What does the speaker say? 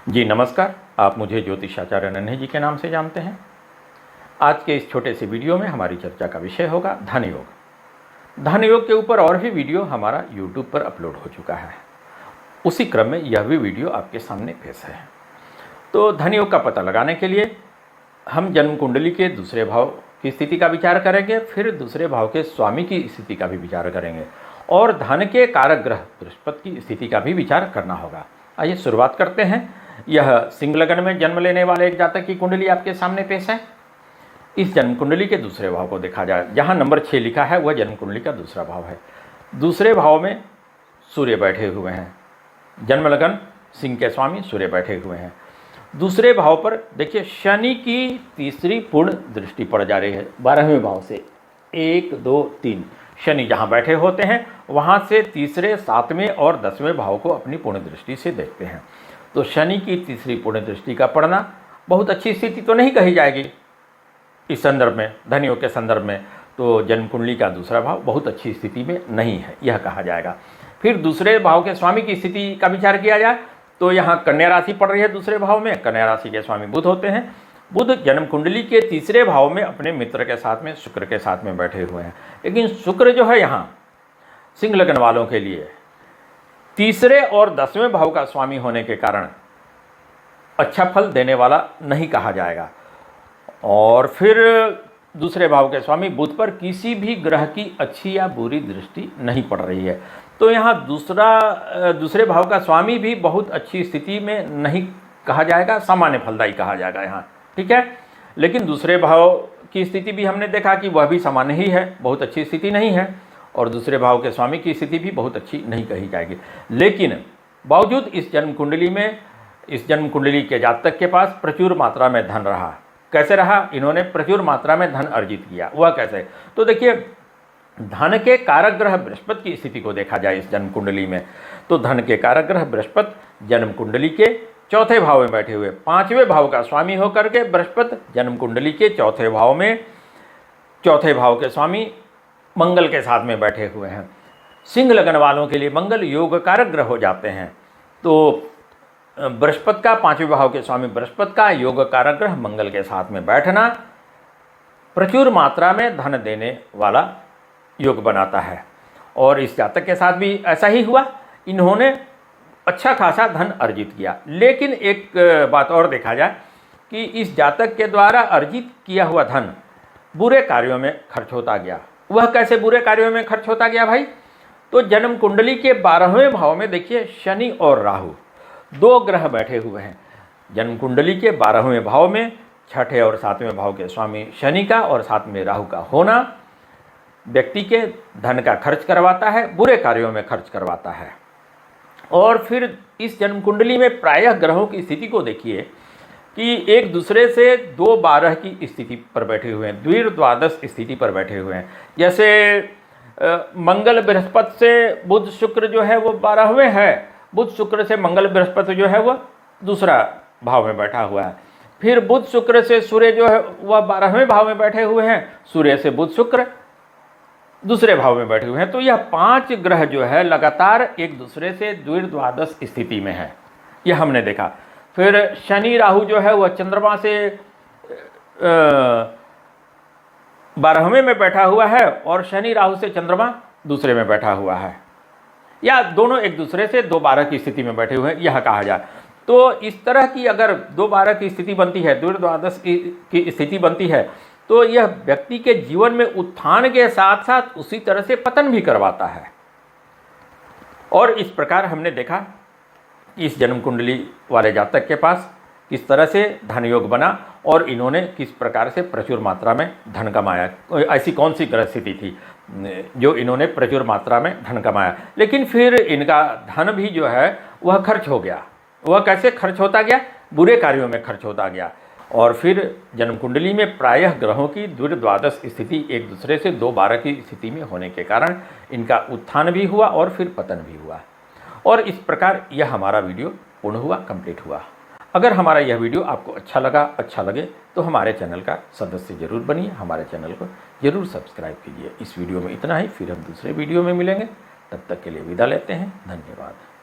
जी नमस्कार। आप मुझे ज्योतिषाचार्य नन्हे जी के नाम से जानते हैं। आज के इस छोटे से वीडियो में हमारी चर्चा का विषय होगा धन योग। धन योग के ऊपर और भी वीडियो हमारा यूट्यूब पर अपलोड हो चुका है। उसी क्रम में यह भी वीडियो आपके सामने पेश है। तो धन योग का पता लगाने के लिए हम जन्म कुंडली के दूसरे भाव की स्थिति का विचार करेंगे, फिर दूसरे भाव के स्वामी की स्थिति का भी विचार करेंगे और धन के कारक ग्रह बृहस्पति की स्थिति का भी विचार करना होगा। आइए शुरुआत करते हैं। यह सिंह लगन में जन्म लेने वाले एक जातक की कुंडली आपके सामने पेश है। इस जन्म कुंडली के दूसरे भाव को देखा जाए, जहां नंबर 6 लिखा है वह जन्म कुंडली का दूसरा भाव है। दूसरे भाव में सूर्य बैठे हुए हैं। जन्म लगन सिंह के स्वामी सूर्य बैठे हुए हैं। दूसरे भाव पर देखिए शनि की तीसरी पूर्ण दृष्टि पड़ जा रही है 12वें भाव से। 1 2 3 शनि जहाँ बैठे होते हैं वहाँ से तीसरे 7वें और 10वें भाव को अपनी पूर्ण दृष्टि से देखते हैं। तो शनि की तीसरी पूर्ण दृष्टि का पड़ना बहुत अच्छी स्थिति तो नहीं कही जाएगी इस संदर्भ में, धन योग के संदर्भ में। तो जन्म कुंडली का दूसरा भाव बहुत अच्छी स्थिति में नहीं है, यह कहा जाएगा। फिर दूसरे भाव के स्वामी की स्थिति का विचार किया जाए तो यहाँ कन्या राशि पड़ रही है दूसरे भाव में। कन्या राशि के स्वामी बुध होते हैं। बुध जन्म कुंडली के तीसरे भाव में अपने मित्र के साथ में, शुक्र के साथ में बैठे हुए हैं। लेकिन शुक्र जो है यहाँ सिंह लगन वालों के लिए तीसरे और 10वें भाव का स्वामी होने के कारण अच्छा फल देने वाला नहीं कहा जाएगा। और फिर दूसरे भाव के स्वामी बुध पर किसी भी ग्रह की अच्छी या बुरी दृष्टि नहीं पड़ रही है। तो यहाँ दूसरे भाव का स्वामी भी बहुत अच्छी स्थिति में नहीं कहा जाएगा, सामान्य फलदायी कहा जाएगा यहाँ, ठीक है। लेकिन दूसरे भाव की स्थिति भी हमने देखा कि वह भी सामान्य ही है, बहुत अच्छी स्थिति नहीं है। और दूसरे भाव के स्वामी की स्थिति भी बहुत अच्छी नहीं कही जाएगी। लेकिन बावजूद इस जन्म कुंडली के जातक के पास प्रचुर मात्रा में धन रहा। कैसे रहा? इन्होंने प्रचुर मात्रा में धन अर्जित किया। वह कैसे? तो देखिए, धन के कारक ग्रह बृहस्पति की स्थिति को देखा जाए इस जन्म कुंडली में, तो धन के कारक ग्रह बृहस्पति जन्म कुंडली के चौथे भाव में बैठे हुए, 5वें भाव का स्वामी होकर के बृहस्पति जन्म कुंडली के चौथे भाव में, चौथे भाव के स्वामी मंगल के साथ में बैठे हुए हैं। सिंह लगन वालों के लिए मंगल योग कारक ग्रह हो जाते हैं। तो बृहस्पति का 5वें भाव के स्वामी बृहस्पति का योग कारक ग्रह मंगल के साथ में बैठना प्रचुर मात्रा में धन देने वाला योग बनाता है। और इस जातक के साथ भी ऐसा ही हुआ, इन्होंने अच्छा खासा धन अर्जित किया। लेकिन एक बात और देखा जाए कि इस जातक के द्वारा अर्जित किया हुआ धन बुरे कार्यों में खर्च होता गया। वह कैसे बुरे कार्यों में खर्च होता गया भाई? तो जन्म कुंडली के 12वें भाव में देखिए शनि और राहु 2 ग्रह बैठे हुए हैं। जन्म कुंडली के 12वें भाव में 6ठे और 7वें भाव के स्वामी शनि का और 7 में राहु का होना व्यक्ति के धन का खर्च करवाता है, बुरे कार्यों में खर्च करवाता है। और फिर इस जन्म कुंडली में प्रायः ग्रहों की स्थिति को देखिए कि एक दूसरे से 2-12 की स्थिति पर बैठे हुए हैं, द्विर्द्वादश स्थिति पर बैठे हुए हैं। जैसे मंगल बृहस्पति से बुध शुक्र जो है वो 12वें है, बुध शुक्र से मंगल बृहस्पति जो है वह दूसरा भाव में बैठा हुआ है। फिर बुध शुक्र से सूर्य जो है वह 12वें भाव में बैठे हुए हैं, सूर्य से बुध शुक्र दूसरे भाव में बैठे हुए हैं। तो यह 5 ग्रह जो है लगातार एक दूसरे से द्विर्द्वादश स्थिति में है, यह हमने देखा। फिर शनि राहु जो है वह चंद्रमा से 12वें में बैठा हुआ है और शनि राहु से चंद्रमा दूसरे में बैठा हुआ है, या दोनों एक दूसरे से 2-12 की स्थिति में बैठे हुए हैं, यह कहा जाए। तो इस तरह की अगर 2-12 की स्थिति बनती है, द्विर्द्वादश की स्थिति बनती है, तो यह व्यक्ति के जीवन में उत्थान के साथ साथ उसी तरह से पतन भी करवाता है। और इस प्रकार हमने देखा इस जन्म कुंडली वाले जातक के पास किस तरह से धन योग बना और इन्होंने किस प्रकार से प्रचुर मात्रा में धन कमाया। ऐसी कौन सी ग्रह स्थिति थी जो इन्होंने प्रचुर मात्रा में धन कमाया। लेकिन फिर इनका धन भी जो है वह खर्च हो गया। वह कैसे खर्च होता गया? बुरे कार्यों में खर्च होता गया। और फिर जन्म कुंडली में प्रायः ग्रहों की द्विर्द्वादश स्थिति एक दूसरे से 2-12 की स्थिति में होने के कारण इनका उत्थान भी हुआ और फिर पतन भी हुआ। और इस प्रकार यह हमारा वीडियो पूर्ण हुआ, कंप्लीट हुआ। अगर हमारा यह वीडियो आपको अच्छा लगे तो हमारे चैनल का सदस्य जरूर बनिए, हमारे चैनल को जरूर सब्सक्राइब कीजिए। इस वीडियो में इतना ही, फिर हम दूसरे वीडियो में मिलेंगे। तब तक के लिए विदा लेते हैं। धन्यवाद।